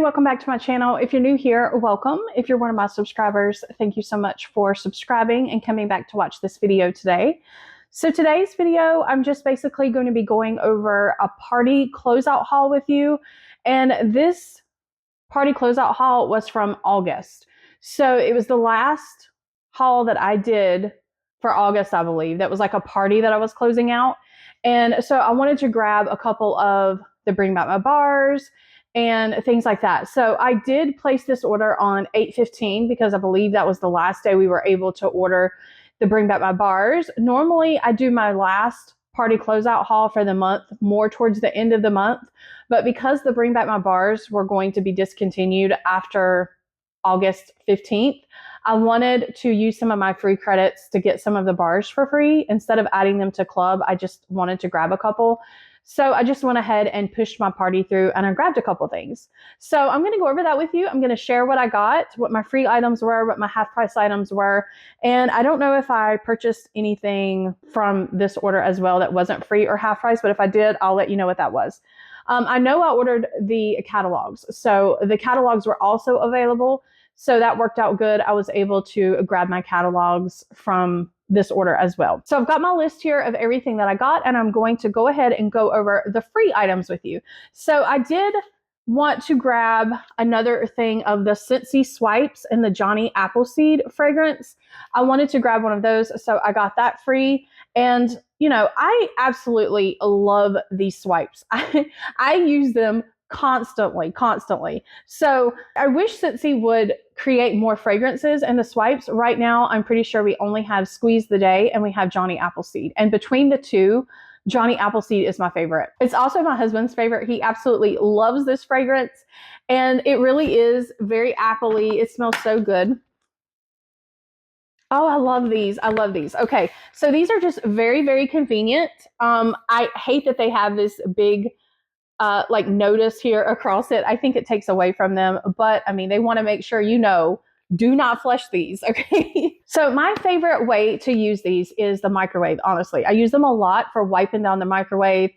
welcome back to my channel. If you're new here, welcome. If you're one of my subscribers, thank you so much for subscribing and coming back to watch this video today. So today's video, I'm just basically going to be going over a party closeout haul with you. And this party closeout haul was from August. So it was the last haul that I did for August, I believe. That was like a party that I was closing out. And so I wanted to grab a couple of the Bring Back My Bars and things like that. So I did place this order on 8/15 because I believe that was the last day we were able to order the Bring Back My Bars. Normally I do my last party closeout haul for the month more towards the end of the month, but because the Bring Back My Bars were going to be discontinued after August 15th, I wanted to use some of my free credits to get some of the bars for free. Instead of adding them to club, I just wanted to grab a couple. So I just went ahead and pushed my party through and I grabbed a couple things. So I'm going to go over that with you. I'm going to share what I got, what my free items were, what my half price items were. And I don't know if I purchased anything from this order as well that wasn't free or half price, but if I did, I'll let you know what that was. I know I ordered the catalogs. So the catalogs were also available. So that worked out good. I was able to grab my catalogs from this order as well. So I've got my list here of everything that I got, and I'm going to go ahead and go over the free items with you. So I did want to grab another thing of the Scentsy Swipes and the Johnny Appleseed fragrance. I wanted to grab one of those, so I got that free. And, you know, I absolutely love these swipes. I use them constantly. So I wish Scentsy would create more fragrances in the swipes. Right now, I'm pretty sure we only have Squeeze the Day and we have Johnny Appleseed. And between the two, Johnny Appleseed is my favorite. It's also my husband's favorite. He absolutely loves this fragrance. And it really is very appley. It smells so good. Oh, I love these. I love these. Okay, so these are just very, very convenient. I hate that they have this big like notice here across it. I think it takes away from them, but I mean, they want to make sure you know, do not flush these, okay? So my favorite way to use these is the microwave, honestly. I use them a lot for wiping down the microwave.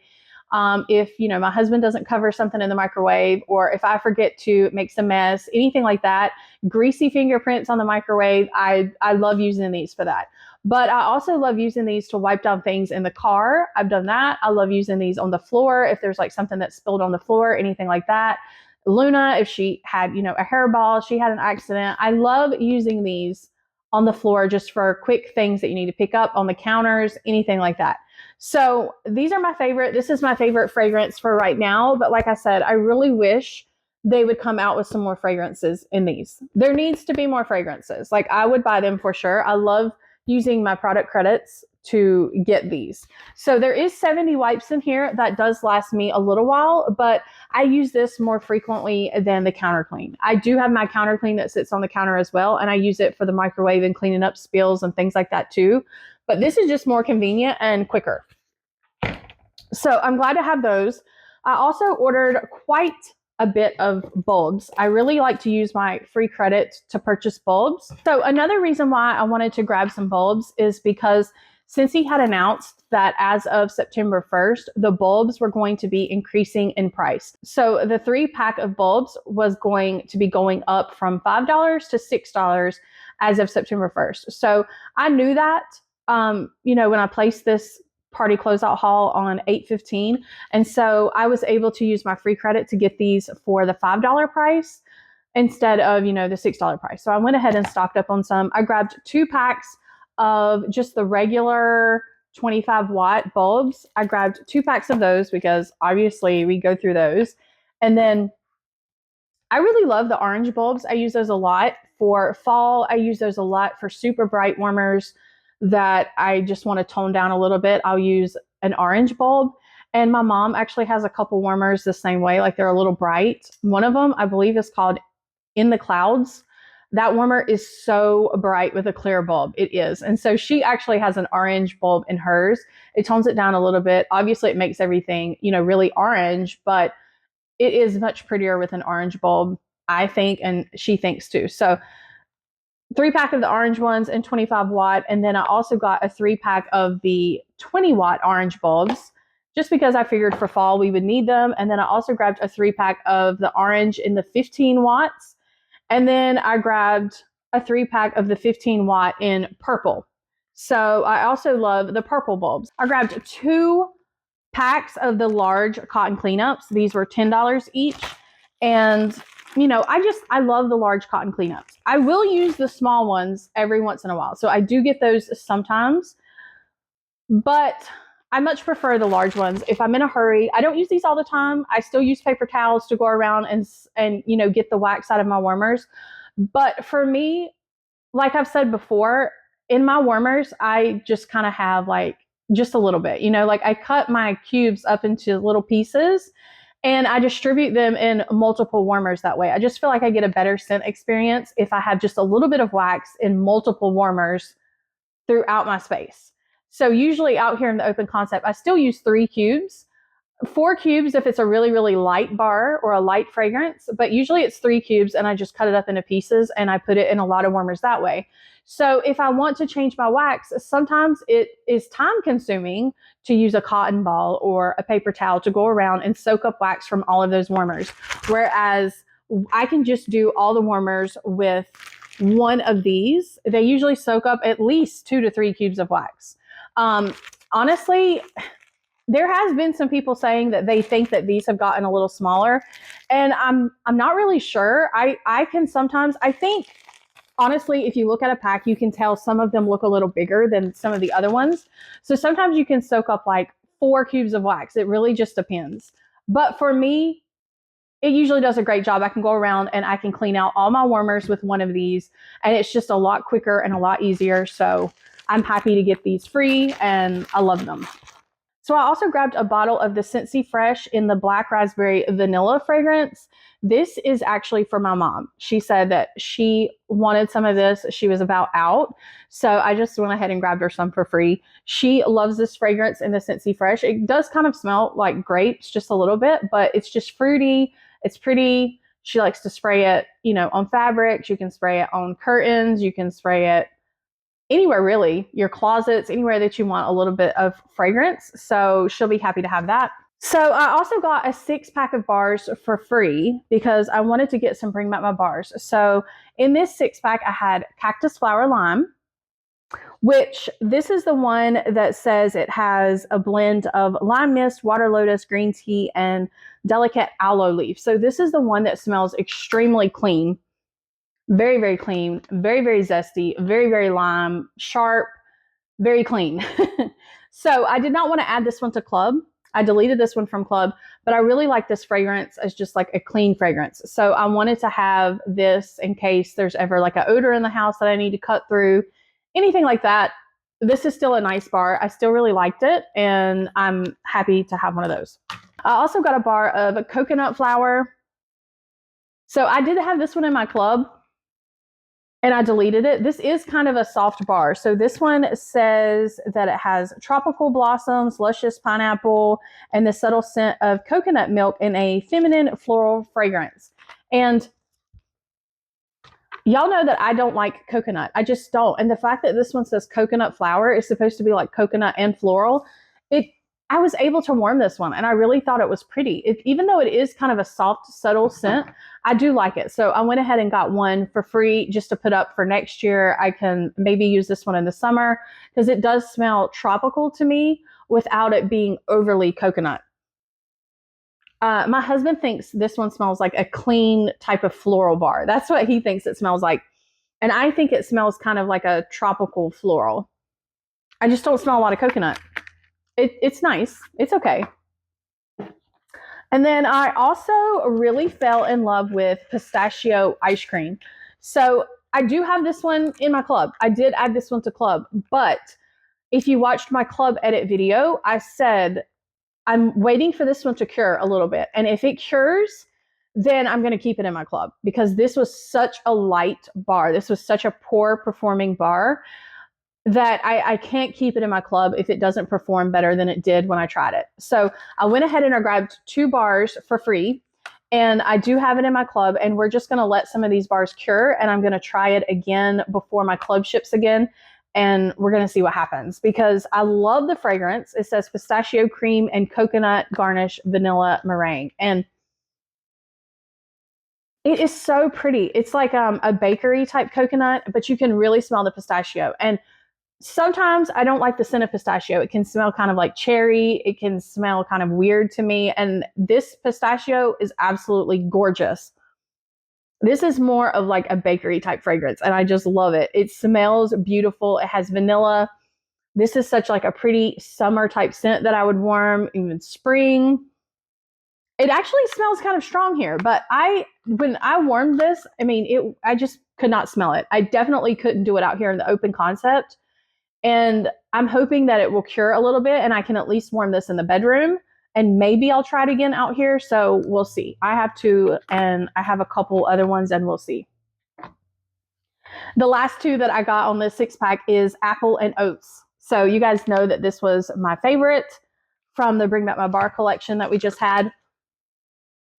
If, you know, my husband doesn't cover something in the microwave, or if I forget to make some mess, anything like that, greasy fingerprints on the microwave, I love using these for that. But I also love using these to wipe down things in the car. I've done that. I love using these on the floor if there's like something that's spilled on the floor, anything like that. Luna, if she had, you know, a hairball, she had an accident. I love using these on the floor just for quick things that you need to pick up on the counters, anything like that. So these are my favorite. This is my favorite fragrance for right now. But like I said, I really wish they would come out with some more fragrances in these. There needs to be more fragrances. Like I would buy them for sure. I love using my product credits to get these. So there is 70 wipes in here. That does last me a little while, but I use this more frequently than the counter clean. I do have my counter clean that sits on the counter as well, and I use it for the microwave and cleaning up spills and things like that too. But this is just more convenient and quicker. So I'm glad to have those. I also ordered quite a bit of bulbs. I really like to use my free credit to purchase bulbs. So another reason why I wanted to grab some bulbs is because Scentsy had announced that as of September 1st, the bulbs were going to be increasing in price. So the 3-pack of bulbs was going to be going up from $5 to $6 as of September 1st. So I knew that, you know, when I placed this party closeout haul on 8/15. And so I was able to use my free credit to get these for the $5 price instead of, you know, the $6 price. So I went ahead and stocked up on some. I grabbed 2 packs of just the regular 25-watt bulbs. I grabbed 2 packs of those because obviously we go through those. And then I really love the orange bulbs. I use those a lot for fall. I use those a lot for super bright warmers that I just want to tone down a little bit. I'll use an orange bulb. And my mom actually has a couple warmers the same way, like they're a little bright. One of them, I believe, is called In the Clouds. That warmer is so bright with a clear bulb. It is. And so she actually has an orange bulb in hers. It tones it down a little bit. Obviously, it makes everything, you know, really orange, but it is much prettier with an orange bulb, I think, and she thinks too. So 3-pack of the orange ones and 25-watt. And then I also got a 3-pack of the 20-watt orange bulbs. just because I figured for fall we would need them. And then I also grabbed a 3-pack of the orange in the 15 watts. And then I grabbed a 3-pack of the 15 watt in purple. So I also love the purple bulbs. I grabbed 2 packs of the large cotton cleanups. These were $10 each. And, you know, I love the large cotton cleanups. I will use the small ones every once in a while. So I do get those sometimes, but I much prefer the large ones. If I'm in a hurry, I don't use these all the time. I still use paper towels to go around and you know, get the wax out of my warmers. But for me, like I've said before, in my warmers, I just kind of have like just a little bit, you know, like I cut my cubes up into little pieces and I distribute them in multiple warmers that way. I just feel like I get a better scent experience if I have just a little bit of wax in multiple warmers throughout my space. So usually out here in the open concept, I still use 3 cubes, 4 cubes if it's a really, really light bar or a light fragrance, but usually it's 3 cubes and I just cut it up into pieces and I put it in a lot of warmers that way. So if I want to change my wax, sometimes it is time consuming to use a cotton ball or a paper towel to go around and soak up wax from all of those warmers. Whereas I can just do all the warmers with one of these. They usually soak up at least 2 to 3 cubes of wax. Honestly, there has been some people saying that they think that these have gotten a little smaller, and I'm not really sure. I can sometimes, I think, honestly, if you look at a pack, you can tell some of them look a little bigger than some of the other ones. So sometimes you can soak up like 4 cubes of wax. It really just depends. But for me, it usually does a great job. I can go around and I can clean out all my warmers with one of these, and it's just a lot quicker and a lot easier. So I'm happy to get these free and I love them. So I also grabbed a bottle of the Scentsy Fresh in the Black Raspberry Vanilla fragrance. This is actually for my mom. She said that she wanted some of this. She was about out. So I just went ahead and grabbed her some for free. She loves this fragrance in the Scentsy Fresh. It does kind of smell like grapes just a little bit, but it's just fruity. It's pretty. She likes to spray it, you know, on fabrics. You can spray it on curtains. You can spray it anywhere really, your closets, anywhere that you want a little bit of fragrance. So she'll be happy to have that. So I also got a 6-pack of bars for free because I wanted to get some Bring Back My Bars. So in this 6-pack, I had Cactus Flower Lime, which this is the one that says it has a blend of lime mist, water lotus, green tea, and delicate aloe leaf. So this is the one that smells extremely clean. Very, very clean, very, very zesty, very, very lime, sharp, very clean. So I did not want to add this one to Club. I deleted this one from Club, but I really like this fragrance as just like a clean fragrance. So I wanted to have this in case there's ever like an odor in the house that I need to cut through, anything like that. This is still a nice bar. I still really liked it, and I'm happy to have one of those. I also got a bar of coconut flower. So I did have this one in my Club, and I deleted it. This is kind of a soft bar. So this one says that it has tropical blossoms, luscious pineapple, and the subtle scent of coconut milk in a feminine floral fragrance. And y'all know that I don't like coconut. I just don't. And the fact that this one says coconut flower is supposed to be like coconut and floral, I was able to warm this one, and I really thought it was pretty. Even though it is kind of a soft, subtle scent, I do like it. So I went ahead and got one for free just to put up for next year. I can maybe use this one in the summer because it does smell tropical to me without it being overly coconut. My husband thinks this one smells like a clean type of floral bar. That's what he thinks it smells like. And I think it smells kind of like a tropical floral. I just don't smell a lot of coconut. It's nice. It's okay. And then I also really fell in love with pistachio ice cream. So I do have this one in my Club. I did add this one to Club. But if you watched my Club edit video, I said I'm waiting for this one to cure a little bit. And if it cures, then I'm going to keep it in my Club because this was such a light bar. This was such a poor performing bar that I can't keep it in my Club if it doesn't perform better than it did when I tried it. So I went ahead and I grabbed 2 bars for free, and I do have it in my Club, and we're just going to let some of these bars cure, and I'm going to try it again before my Club ships again. and we're going to see what happens because I love the fragrance. It says pistachio cream and coconut garnish vanilla meringue. And it is so pretty. It's like a bakery type coconut, but you can really smell the pistachio. And sometimes I don't like the scent of pistachio. It can smell kind of like cherry. It can smell kind of weird to me. And this pistachio is absolutely gorgeous. This is more of like a bakery type fragrance, and I just love it. It smells beautiful. It has vanilla. This is such like a pretty summer type scent that I would warm, even spring. It actually smells kind of strong here, but when I warmed this, I mean, I just could not smell it. I definitely couldn't do it out here in the open concept. And I'm hoping that it will cure a little bit and I can at least warm this in the bedroom. And maybe I'll try it again out here. So we'll see. I have two, and I have a couple other ones, and we'll see. The last two that I got on this 6-pack is apple and oats. So you guys know that this was my favorite from the Bring Back My Bar collection that we just had.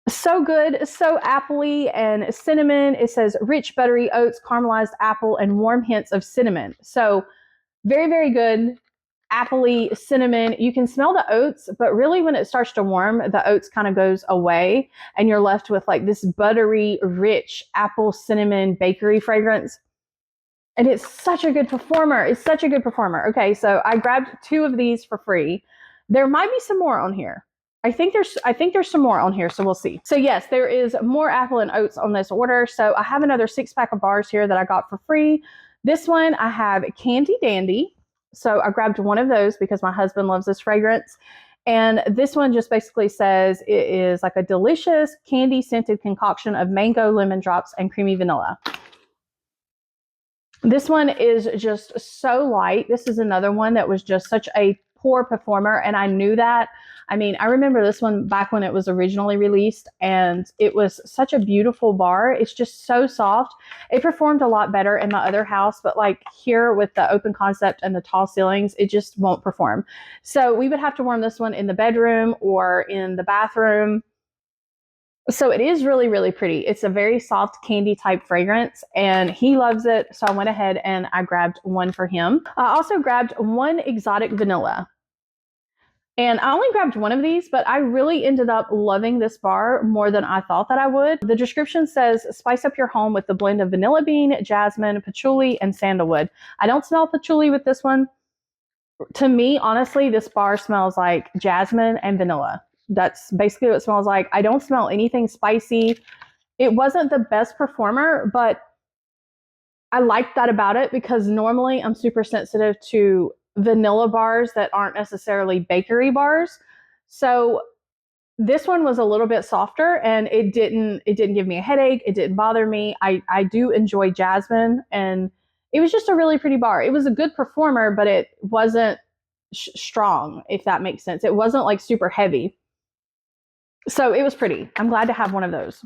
So good, so appley and cinnamon. It says rich buttery oats, caramelized apple, and warm hints of cinnamon. So very, very good. Appley, cinnamon. You can smell the oats, but really when it starts to warm, the oats kind of goes away and you're left with like this buttery, rich apple, cinnamon, bakery fragrance. And it's such a good performer. It's such a good performer. Okay, so I grabbed 2 of these for free. There might be some more on here. I think there's some more on here, so we'll see. So yes, there is more apple and oats on this order. So I have another 6-pack of bars here that I got for free. This one I have Candy Dandy. So I grabbed one of those because my husband loves this fragrance. And this one just basically says it is like a delicious candy scented concoction of mango, lemon drops, and creamy vanilla. This one is just so light. This is another one that was just such a poor performer, and I knew that. I mean, I remember this one back when it was originally released, and it was such a beautiful bar. It's just so soft. It performed a lot better in my other house, but like here with the open concept and the tall ceilings, it just won't perform. So we would have to warm this one in the bedroom or in the bathroom. So it is really, really pretty. It's a very soft candy type fragrance, and he loves it. So I went ahead and I grabbed one for him. I also grabbed one exotic vanilla. And I only grabbed one of these, but I really ended up loving this bar more than I thought that I would. The description says, spice up your home with the blend of vanilla bean, jasmine, patchouli, and sandalwood. I don't smell patchouli with this one. To me, honestly, this bar smells like jasmine and vanilla. That's basically what it smells like. I don't smell anything spicy. It wasn't the best performer, but I liked that about it because normally I'm super sensitive to vanilla bars that aren't necessarily bakery bars. So this one was a little bit softer, and it didn't give me a headache. It didn't bother me. I do enjoy jasmine, and it was just a really pretty bar. It was a good performer, but it wasn't strong, if that makes sense. It wasn't like super heavy. So it was pretty. I'm glad to have one of those.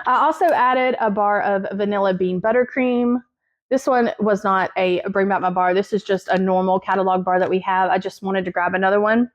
I also added a bar of vanilla bean buttercream. This one was not a Bring Back My Bar. This is just a normal catalog bar that we have. I just wanted to grab another one.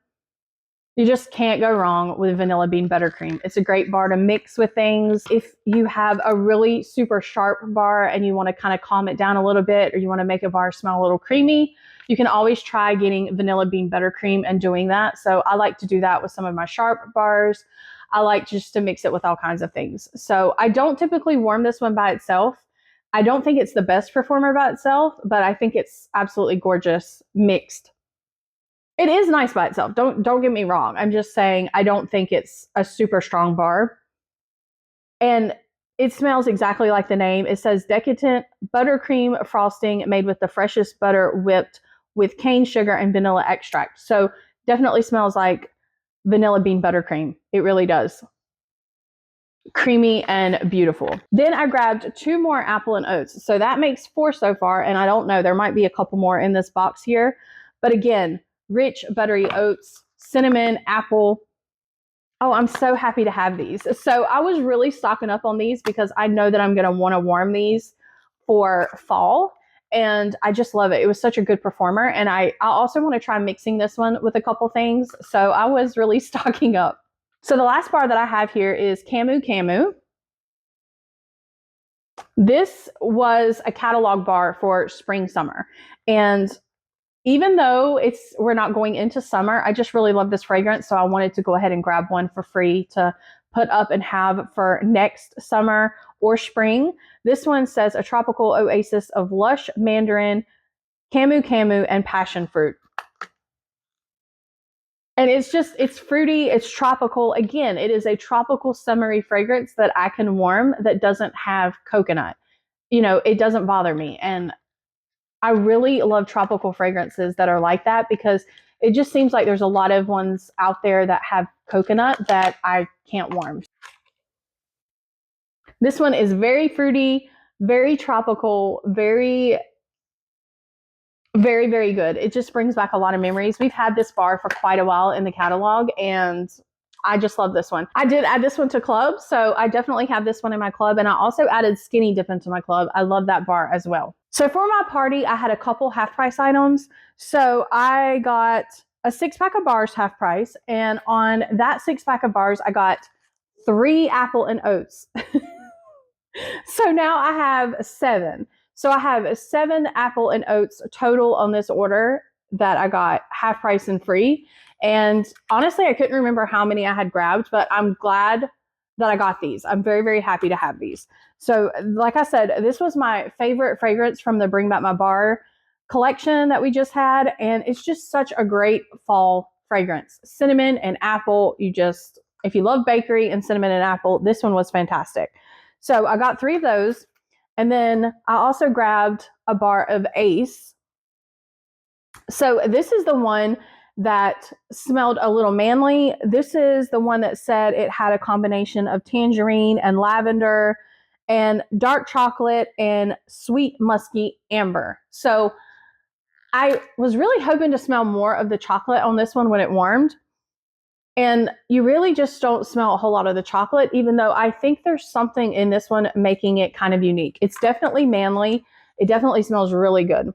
You just can't go wrong with vanilla bean buttercream. It's a great bar to mix with things. If you have a really super sharp bar and you want to kind of calm it down a little bit, or you want to make a bar smell a little creamy, you can always try getting vanilla bean buttercream and doing that. So I like to do that with some of my sharp bars. I like just to mix it with all kinds of things. So I don't typically warm this one by itself. I don't think it's the best performer by itself, but I think it's absolutely gorgeous mixed. It is nice by itself. Don't get me wrong. I'm just saying I don't think it's a super strong bar. And it smells exactly like the name. It says decadent buttercream frosting made with the freshest butter whipped with cane sugar and vanilla extract. So definitely smells like vanilla bean buttercream. It really does. Creamy and beautiful. Then I grabbed 2 more apple and oats. So that makes 4 so far. And I don't know, there might be a couple more in this box here. But again, rich buttery oats, cinnamon, apple. Oh, I'm so happy to have these. So I was really stocking up on these because I know that I'm going to want to warm these for fall. And I just love it. It was such a good performer. And I also want to try mixing this one with a couple things. So I was really stocking up. So the last bar that I have here is Camu Camu. This was a catalog bar for spring, summer. And even though we're not going into summer, I just really love this fragrance. So I wanted to go ahead and grab one for free to put up and have for next summer or spring. This one says a tropical oasis of lush mandarin, camu camu, and passion fruit. And it's fruity, it's tropical. Again, it is a tropical summery fragrance that I can warm that doesn't have coconut. You know, it doesn't bother me. And I really love tropical fragrances that are like that, because it just seems like there's a lot of ones out there that have coconut that I can't warm. This one is very fruity, very tropical, very, very, very good. It just brings back a lot of memories. We've had this bar for quite a while in the catalog, and I just love this one. I did add this one to club, so I definitely have this one in my club, and I also added Skinny Dip into my club. I love that bar as well. So for my party, I had a couple half price items. So I got a 6-pack of bars half price, and on that 6-pack of bars, I got 3 apple and oats. So now I have 7. So I have 7 apple and oats total on this order that I got half price and free. And honestly, I couldn't remember how many I had grabbed, but I'm glad that I got these. I'm very, very happy to have these. So like I said, this was my favorite fragrance from the Bring Back My Bar collection that we just had. And it's just such a great fall fragrance. Cinnamon and apple. If you love bakery and cinnamon and apple, this one was fantastic. So I got 3 of those. And then I also grabbed a bar of Ace. So this is the one that smelled a little manly. This is the one that said it had a combination of tangerine and lavender and dark chocolate and sweet musky amber. So I was really hoping to smell more of the chocolate on this one when it warmed. And you really just don't smell a whole lot of the chocolate, even though I think there's something in this one making it kind of unique. It's definitely manly. It definitely smells really good.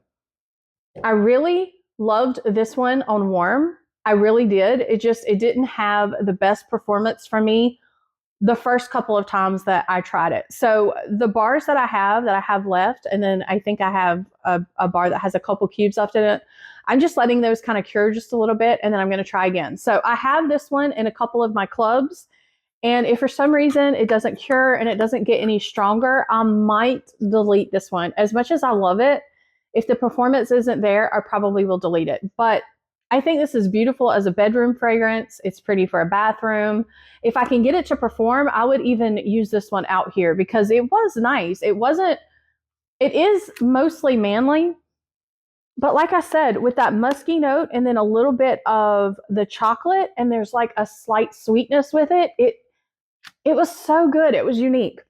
I really loved this one on warm. I really did. It didn't have the best performance for me the first couple of times that I tried it. So the bars that I have left, and then I think I have a bar that has a couple cubes left in it, I'm just letting those kind of cure just a little bit, and then I'm going to try again. So I have this one in a couple of my clubs, and if for some reason it doesn't cure and it doesn't get any stronger, I might delete this one. As much as I love it, if the performance isn't there, I probably will delete it. But I think this is beautiful as a bedroom fragrance. It's pretty for a bathroom. If I can get it to perform, I would even use this one out here because it was nice. It is mostly manly. But like I said, with that musky note and then a little bit of the chocolate, and there's like a slight sweetness with it, it was so good. It was unique.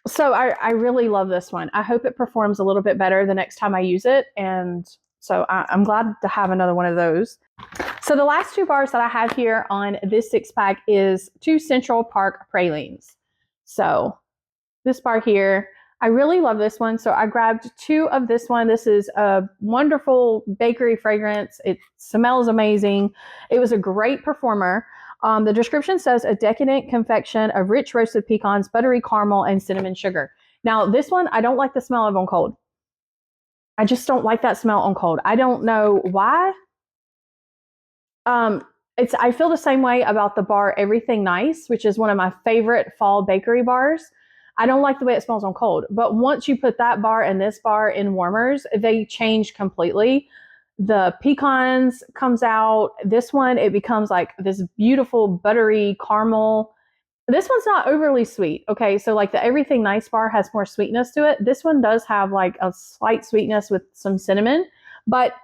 So I really love this one. I hope it performs a little bit better the next time I use it. And so I'm glad to have another one of those. So the last 2 bars that I have here on this 6-pack is 2 Central Park pralines. So this bar here, I really love this one. So I grabbed 2 of this one. This is a wonderful bakery fragrance. It smells amazing. It was a great performer. The description says a decadent confection of rich roasted pecans, buttery caramel, and cinnamon sugar. Now this one, I don't like the smell of on cold. I just don't like that smell on cold. I don't know why. I feel the same way about the bar Everything Nice, which is one of my favorite fall bakery bars. I don't like the way it smells on cold, but once you put that bar and this bar in warmers, they change completely. The pecans comes out. This one, it becomes like this beautiful buttery caramel. This one's not overly sweet. Okay, so like the Everything Nice bar has more sweetness to it. This one does have like a slight sweetness with some cinnamon, but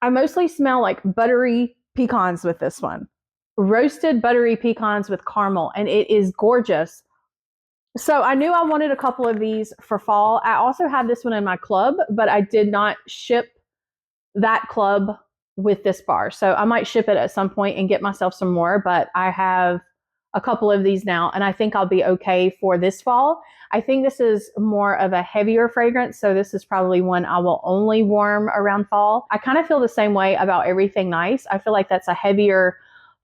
I mostly smell like buttery pecans with this one. Roasted buttery pecans with caramel, and it is gorgeous. So I knew I wanted a couple of these for fall. I also had this one in my club, but I did not ship that club with this bar. So I might ship it at some point and get myself some more, but I have a couple of these now, and I think I'll be okay for this fall. I think this is more of a heavier fragrance, so this is probably one I will only warm around fall. I kind of feel the same way about Everything Nice. I feel like that's a heavier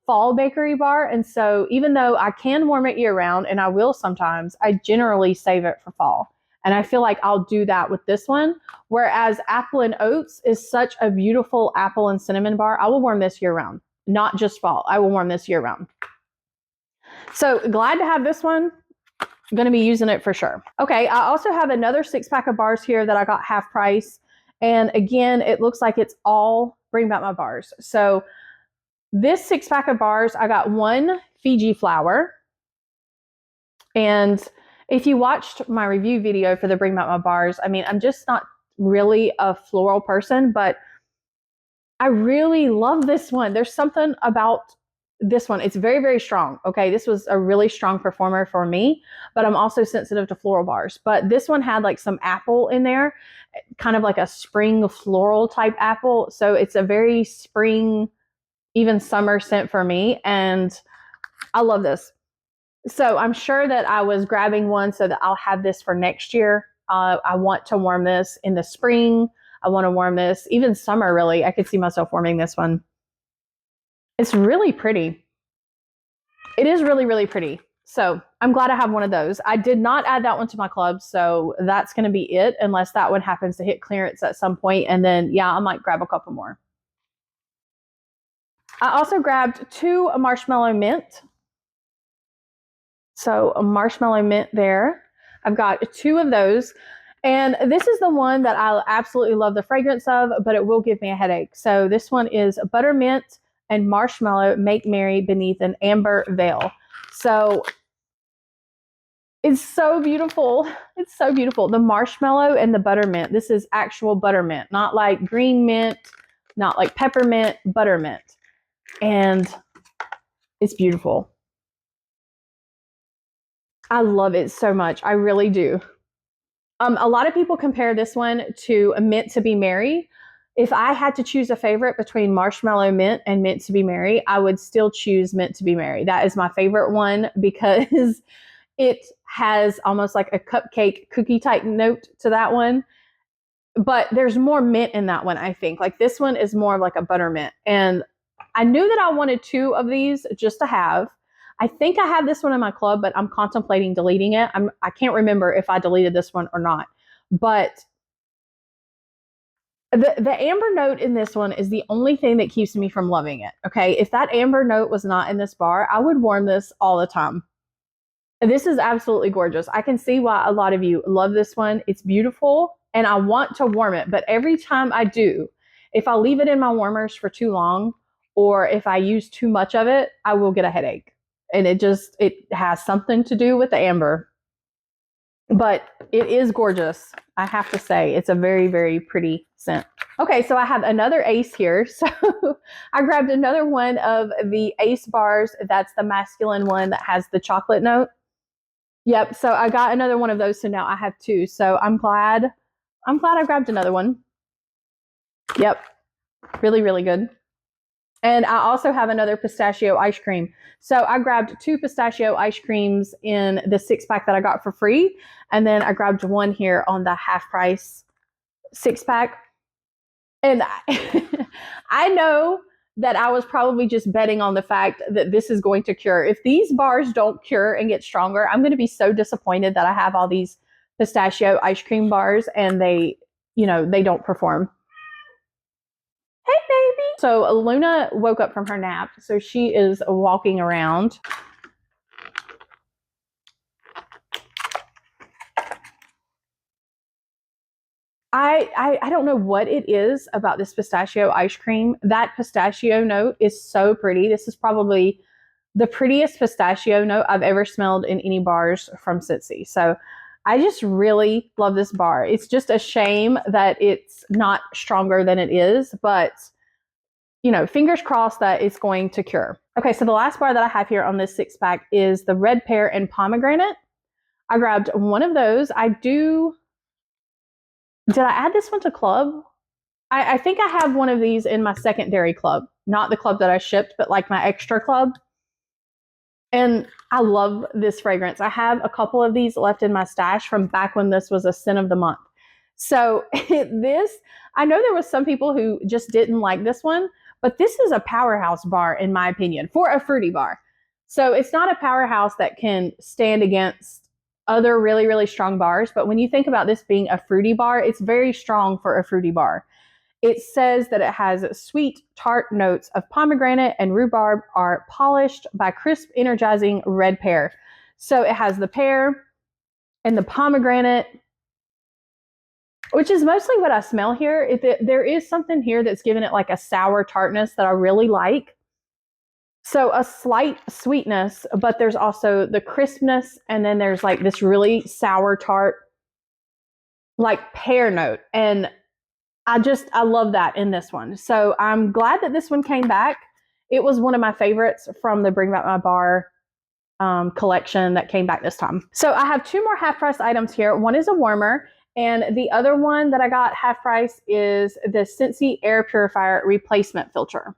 fall bakery bar, and so even though I can warm it year round, and I will sometimes, I generally save it for fall. And I feel like I'll do that with this one. Whereas apple and oats is such a beautiful apple and cinnamon bar. I will warm this year round, not just fall. I will warm this year round. So glad to have this one. I'm going to be using it for sure. Okay, I also have another 6-pack of bars here that I got half price. And again, it looks like it's all Bring Back My Bars. So this 6-pack of bars, I got one Fiji flower. And if you watched my review video for the Bring Back My Bars, I mean, I'm just not really a floral person, but I really love this one. There's something about this one. It's very, very strong. Okay, this was a really strong performer for me, but I'm also sensitive to floral bars. But this one had like some apple in there, kind of like a spring floral type apple. So it's a very spring, even summer scent for me. And I love this. So I'm sure that I was grabbing one so that I'll have this for next year. I want to warm this in the spring. I want to warm this even summer, really. I could see myself warming this one. It's really pretty. It is really, really pretty. So I'm glad I have one of those. I did not add that one to my club, so that's going to be it unless that one happens to hit clearance at some point. And then, yeah, I might grab a couple more. I also grabbed 2 marshmallow mint. So a marshmallow mint there. I've got 2 of those. And this is the one that I absolutely love the fragrance of, but it will give me a headache. So this one is buttermint and marshmallow make merry beneath an amber veil. So it's so beautiful. It's so beautiful. The marshmallow and the buttermint. This is actual buttermint, not like green mint, not like peppermint, buttermint. And it's beautiful. I love it so much. I really do. A lot of people compare this one to Mint to Be Merry. If I had to choose a favorite between Marshmallow Mint and Mint to Be Merry, I would still choose Mint to Be Merry. That is my favorite one because it has almost like a cupcake cookie type note to that one. But there's more mint in that one, I think. Like this one is more of like a buttermint. And I knew that I wanted 2 of these just to have. I think I have this one in my club, but I'm contemplating deleting it. I can't remember if I deleted this one or not. But the amber note in this one is the only thing that keeps me from loving it. Okay, if that amber note was not in this bar, I would warm this all the time. This is absolutely gorgeous. I can see why a lot of you love this one. It's beautiful, and I want to warm it. But every time I do, if I leave it in my warmers for too long, or if I use too much of it, I will get a headache. And it has something to do with the amber. But it is gorgeous. I have to say, it's a very, very pretty scent. Okay, so I have another Ace here. So I grabbed another one of the Ace bars. That's the masculine one that has the chocolate note. Yep, so I got another one of those. So now I have 2. So I'm glad I grabbed another one. Yep, really, really good. And I also have another pistachio ice cream. So I grabbed 2 pistachio ice creams in the 6-pack that I got for free. And then I grabbed one here on the half price 6-pack. And I know that I was probably just betting on the fact that this is going to cure. If these bars don't cure and get stronger, I'm going to be so disappointed that I have all these pistachio ice cream bars and they don't perform. Hey, baby. So Luna woke up from her nap, so she is walking around. I don't know what it is about this pistachio ice cream. That pistachio note is so pretty. This is probably the prettiest pistachio note I've ever smelled in any bars from Scentsy. So I just really love this bar. It's just a shame that it's not stronger than it is, but fingers crossed that it's going to cure. Okay, so the last bar that I have here on this 6-pack is the red pear and pomegranate. I grabbed one of those. Did I add this one to club? I think I have one of these in my secondary club, not the club that I shipped, but like my extra club. And I love this fragrance. I have a couple of these left in my stash from back when this was a scent of the month. So I know there was some people who just didn't like this one, but this is a powerhouse bar in my opinion for a fruity bar. So it's not a powerhouse that can stand against other really, really strong bars. But when you think about this being a fruity bar, it's very strong for a fruity bar. It says that it has sweet, tart notes of pomegranate and rhubarb are polished by crisp, energizing red pear. So it has the pear and the pomegranate, which is mostly what I smell here. There is something here that's giving it like a sour tartness that I really like. So a slight sweetness, but there's also the crispness, and then there's like this really sour tart, like pear note. And I love that in this one. So I'm glad that this one came back. It was one of my favorites from the Bring Back My Bar collection that came back this time. So I have two more half price items here. One is a warmer, and the other one that I got half price is the Scentsy air purifier replacement filter.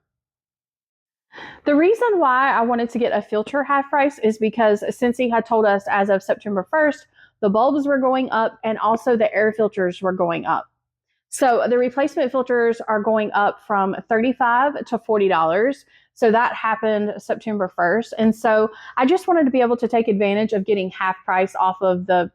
The reason why I wanted to get a filter half price is because Scentsy had told us as of September 1st, the bulbs were going up and also the air filters were going up. So the replacement filters are going up from $35 to $40. So that happened September 1st. And so I just wanted to be able to take advantage of getting half price off of the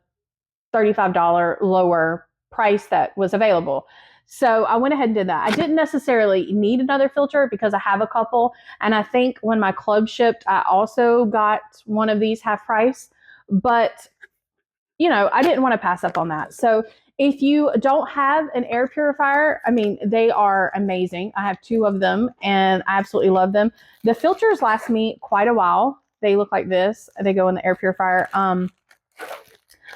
$35 lower price that was available. So I went ahead and did that. I didn't necessarily need another filter because I have a couple. And I think when my club shipped, I also got one of these half price. But, you know, I didn't want to pass up on that. So if you don't have an air purifier, I mean, they are amazing. I have two of them and I absolutely love them. The filters last me quite a while. They look like this. They go in the air purifier.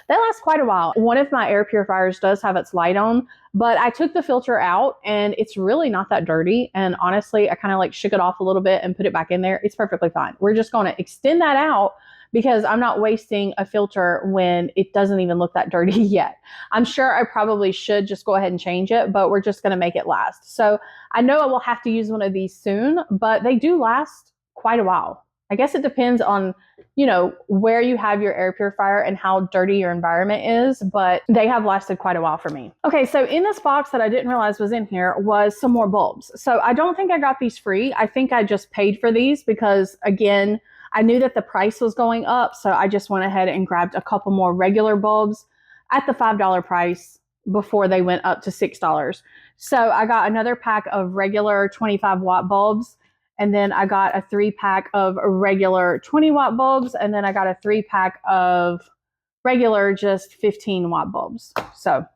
They last quite a while. One of my air purifiers does have its light on, but I took the filter out and it's really not that dirty. And honestly, I kind of like shook it off a little bit and put it back in there. It's perfectly fine. We're just going to extend that out because I'm not wasting a filter when it doesn't even look that dirty yet. I'm sure I probably should just go ahead and change it, but we're just going to make it last. So I know I will have to use one of these soon, but they do last quite a while. I guess it depends on, you know, where you have your air purifier and how dirty your environment is, but they have lasted quite a while for me. Okay, so in this box that I didn't realize was in here was some more bulbs. So I don't think I got these free. I think I just paid for these because, again, I knew that the price was going up, so I just went ahead and grabbed a couple more regular bulbs at the $5 price before they went up to $6. So I got another pack of regular 25-watt bulbs, and then I got a 3-pack of regular 20-watt bulbs, and then I got a 3-pack of regular just 15-watt bulbs. So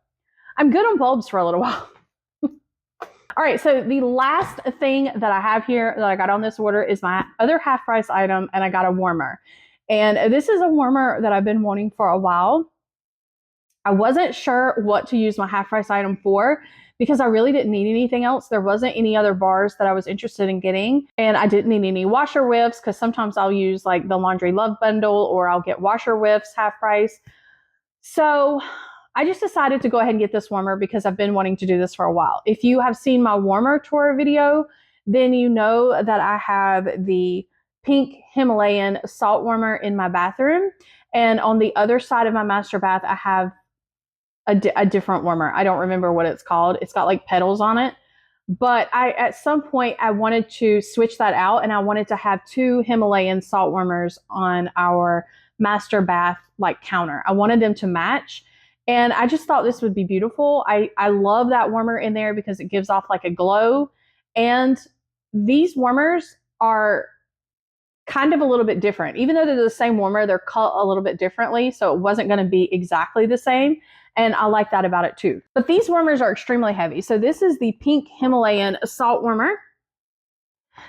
I'm good on bulbs for a little while. All right, so the last thing that I have here that I got on this order is my other half price item, and I got a warmer. And this is a warmer that I've been wanting for a while. I wasn't sure what to use my half price item for because I really didn't need anything else. There wasn't any other bars that I was interested in getting, and I didn't need any washer whiffs because sometimes I'll use like the Laundry Love bundle or I'll get washer whiffs half price. So I just decided to go ahead and get this warmer because I've been wanting to do this for a while. If you have seen my warmer tour video, then you know that I have the pink Himalayan salt warmer in my bathroom. And on the other side of my master bath, I have a different warmer. I don't remember what it's called. It's got like petals on it. But at some point, I wanted to switch that out, and I wanted to have 2 Himalayan salt warmers on our master bath like counter. I wanted them to match. And I just thought this would be beautiful. I love that warmer in there because it gives off like a glow. And these warmers are kind of a little bit different. Even though they're the same warmer, they're cut a little bit differently. So it wasn't going to be exactly the same. And I like that about it too. But these warmers are extremely heavy. So this is the pink Himalayan salt warmer.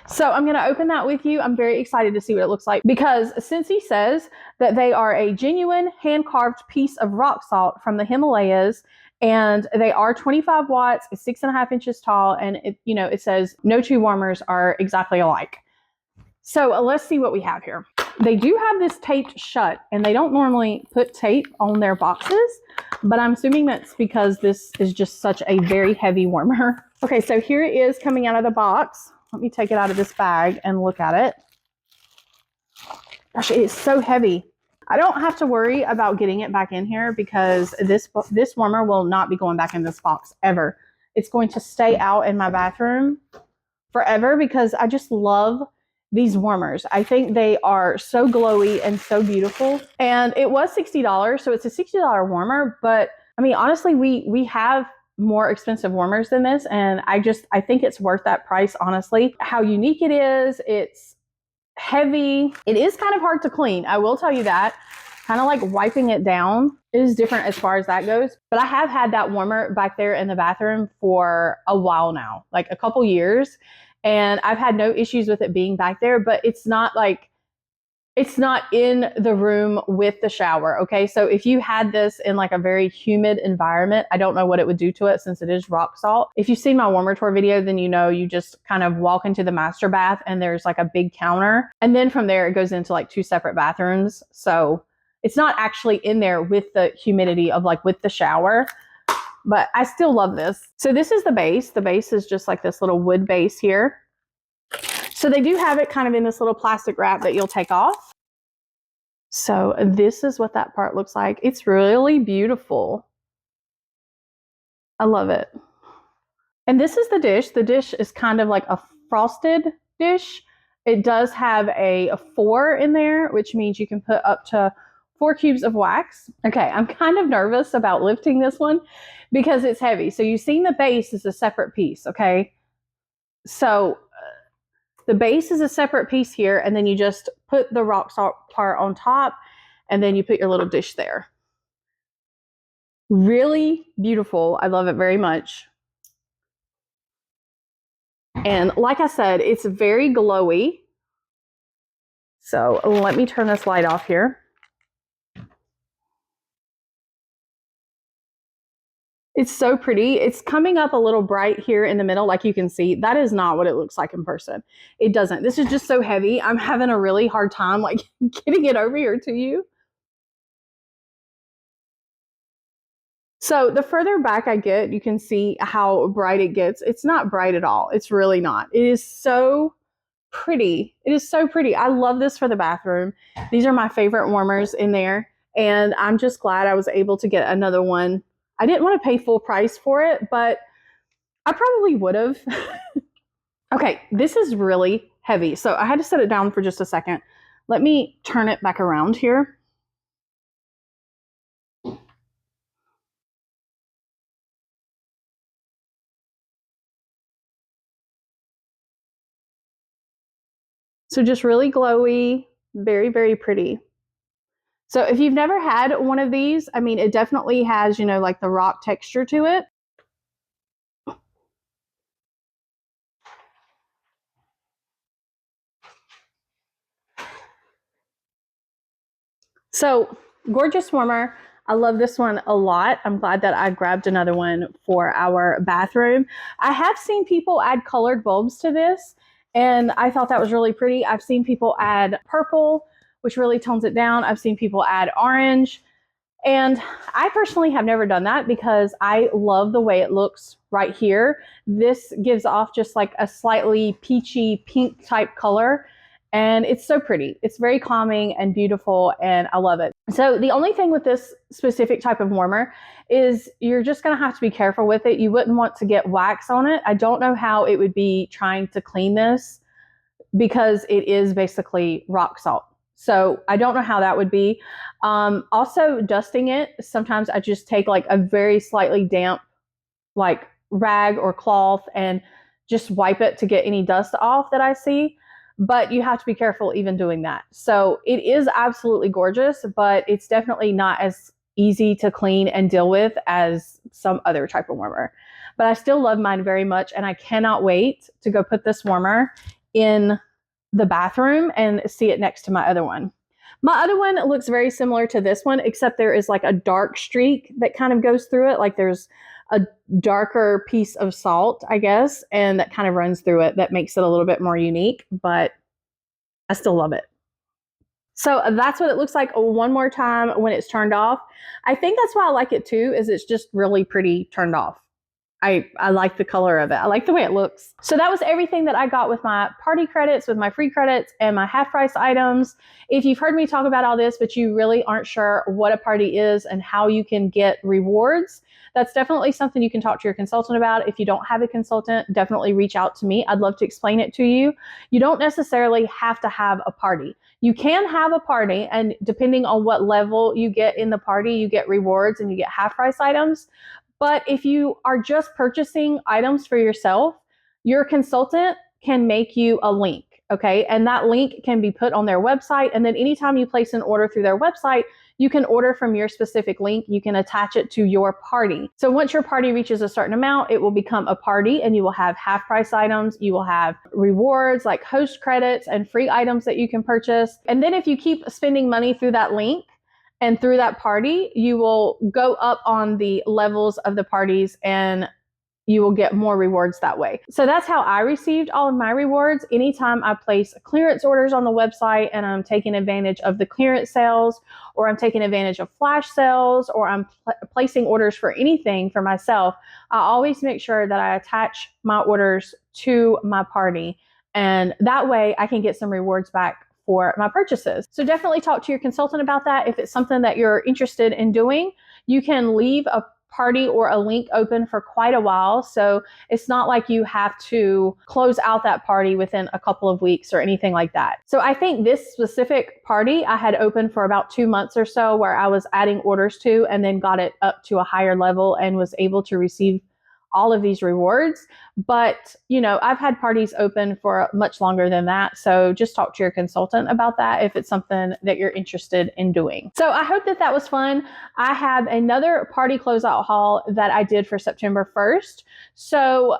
So I'm going to open that with you. I'm very excited to see what it looks like because Scentsy says that they are a genuine hand-carved piece of rock salt from the Himalayas, and they are 25 watts, 6.5 inches tall, and it says no 2 warmers are exactly alike. So let's see what we have here. They do have this taped shut, and they don't normally put tape on their boxes, but I'm assuming that's because this is just such a very heavy warmer. Okay, so here it is coming out of the box. Let me take it out of this bag and look at it. Gosh, it is so heavy. I don't have to worry about getting it back in here because this warmer will not be going back in this box ever. It's going to stay out in my bathroom forever because I just love these warmers. I think they are so glowy and so beautiful. And it was $60, so it's a $60 warmer, but I mean, honestly, we have more expensive warmers than this, and I think it's worth that price, honestly. How unique it is, it's heavy. It is kind of hard to clean, I will tell you that. Kind of like wiping it down is different as far as that goes. But I have had that warmer back there in the bathroom for a while now, like a couple years. And I've had no issues with it being back there, but it's not in the room with the shower. Okay. So if you had this in like a very humid environment, I don't know what it would do to it since it is rock salt. If you've seen my warmer tour video, then you know you just kind of walk into the master bath and there's like a big counter. And then from there, it goes into like 2 separate bathrooms. So it's not actually in there with the humidity of like with the shower, but I still love this. So this is the base. The base is just like this little wood base here. So they do have it kind of in this little plastic wrap that you'll take off. So this is what that part looks like. It's really beautiful. I love it. And this is the dish. The dish is kind of like a frosted dish. It does have a 4 in there, which means you can put up to 4 cubes of wax. Okay, I'm kind of nervous about lifting this one because it's heavy. So you've seen the base is a separate piece, okay? So the base is a separate piece here, and then you just put the rock salt part on top, and then you put your little dish there. Really beautiful. I love it very much. And like I said, it's very glowy. So let me turn this light off here. It's so pretty. It's coming up a little bright here in the middle, like you can see. That is not what it looks like in person. It doesn't. This is just so heavy. I'm having a really hard time like getting it over here to you. So the further back I get, you can see how bright it gets. It's not bright at all. It's really not. It is so pretty. It is so pretty. I love this for the bathroom. These are my favorite warmers in there. And I'm just glad I was able to get another one. I didn't want to pay full price for it, but I probably would have. Okay, this is really heavy. So I had to set it down for just a second. Let me turn it back around here. So just really glowy, very, very pretty. So if you've never had one of these, I mean, it definitely has, you know, like the rock texture to it. So gorgeous warmer. I love this one a lot. I'm glad that I grabbed another one for our bathroom. I have seen people add colored bulbs to this, and I thought that was really pretty. I've seen people add purple, which really tones it down. I've seen people add orange. And I personally have never done that because I love the way it looks right here. This gives off just like a slightly peachy pink type color. And it's so pretty. It's very calming and beautiful, and I love it. So the only thing with this specific type of warmer is you're just going to have to be careful with it. You wouldn't want to get wax on it. I don't know how it would be trying to clean this because it is basically rock salt. So I don't know how that would be. Also dusting it, sometimes I just take like a very slightly damp like rag or cloth and just wipe it to get any dust off that I see. But you have to be careful even doing that. So it is absolutely gorgeous, but it's definitely not as easy to clean and deal with as some other type of warmer. But I still love mine very much, and I cannot wait to go put this warmer in the bathroom and see it next to my other one. My other one looks very similar to this one, except there is like a dark streak that kind of goes through it. Like there's a darker piece of salt, I guess, and that kind of runs through it. That makes it a little bit more unique, but I still love it. So that's what it looks like one more time when it's turned off. I think that's why I like it too, is it's just really pretty turned off. I like the color of it. I like the way it looks. So that was everything that I got with my party credits, with my free credits, and my half price items. If you've heard me talk about all this, but you really aren't sure what a party is and how you can get rewards, that's definitely something you can talk to your consultant about. If you don't have a consultant, definitely reach out to me. I'd love to explain it to you. You don't necessarily have to have a party. You can have a party, and depending on what level you get in the party, you get rewards and you get half price items. But if you are just purchasing items for yourself, your consultant can make you a link, okay? And that link can be put on their website. And then anytime you place an order through their website, you can order from your specific link. You can attach it to your party. So once your party reaches a certain amount, it will become a party, and you will have half price items. You will have rewards like host credits and free items that you can purchase. And then if you keep spending money through that link, and through that party, you will go up on the levels of the parties and you will get more rewards that way. So that's how I received all of my rewards. Anytime I place clearance orders on the website and I'm taking advantage of the clearance sales, or I'm taking advantage of flash sales, or I'm placing orders for anything for myself, I always make sure that I attach my orders to my party. And that way I can get some rewards back for my purchases. So definitely talk to your consultant about that. If it's something that you're interested in doing, you can leave a party or a link open for quite a while. So it's not like you have to close out that party within a couple of weeks or anything like that. So I think this specific party I had open for about 2 months or so, where I was adding orders to, and then got it up to a higher level and was able to receive all of these rewards. But, you know, I've had parties open for much longer than that. So just talk to your consultant about that if it's something that you're interested in doing. So I hope that that was fun. I have another party closeout haul that I did for September 1st. So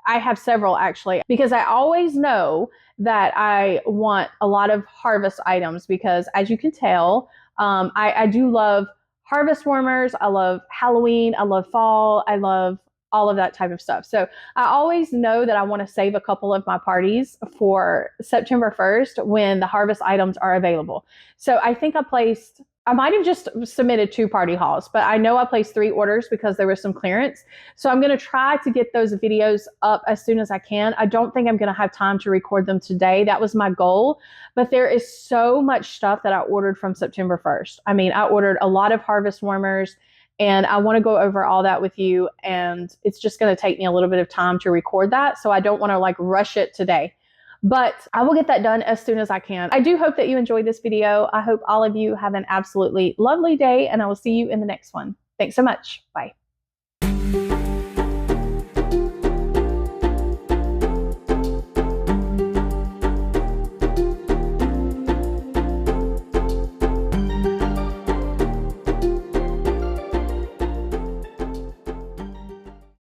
I have several actually, because I always know that I want a lot of harvest items, because as you can tell, I do love harvest warmers. I love Halloween. I love fall. I love all of that type of stuff. So I always know that I want to save a couple of my parties for September 1st when the harvest items are available. So I think I might have just submitted 2 party hauls, but I know I placed 3 orders because there was some clearance. So I'm going to try to get those videos up as soon as I can. I don't think I'm going to have time to record them today. That was my goal, but there is so much stuff that I ordered from September 1st. I mean, I ordered a lot of harvest warmers, and I want to go over all that with you. And it's just going to take me a little bit of time to record that. So I don't want to like rush it today, but I will get that done as soon as I can. I do hope that you enjoyed this video. I hope all of you have an absolutely lovely day, and I will see you in the next one. Thanks so much. Bye.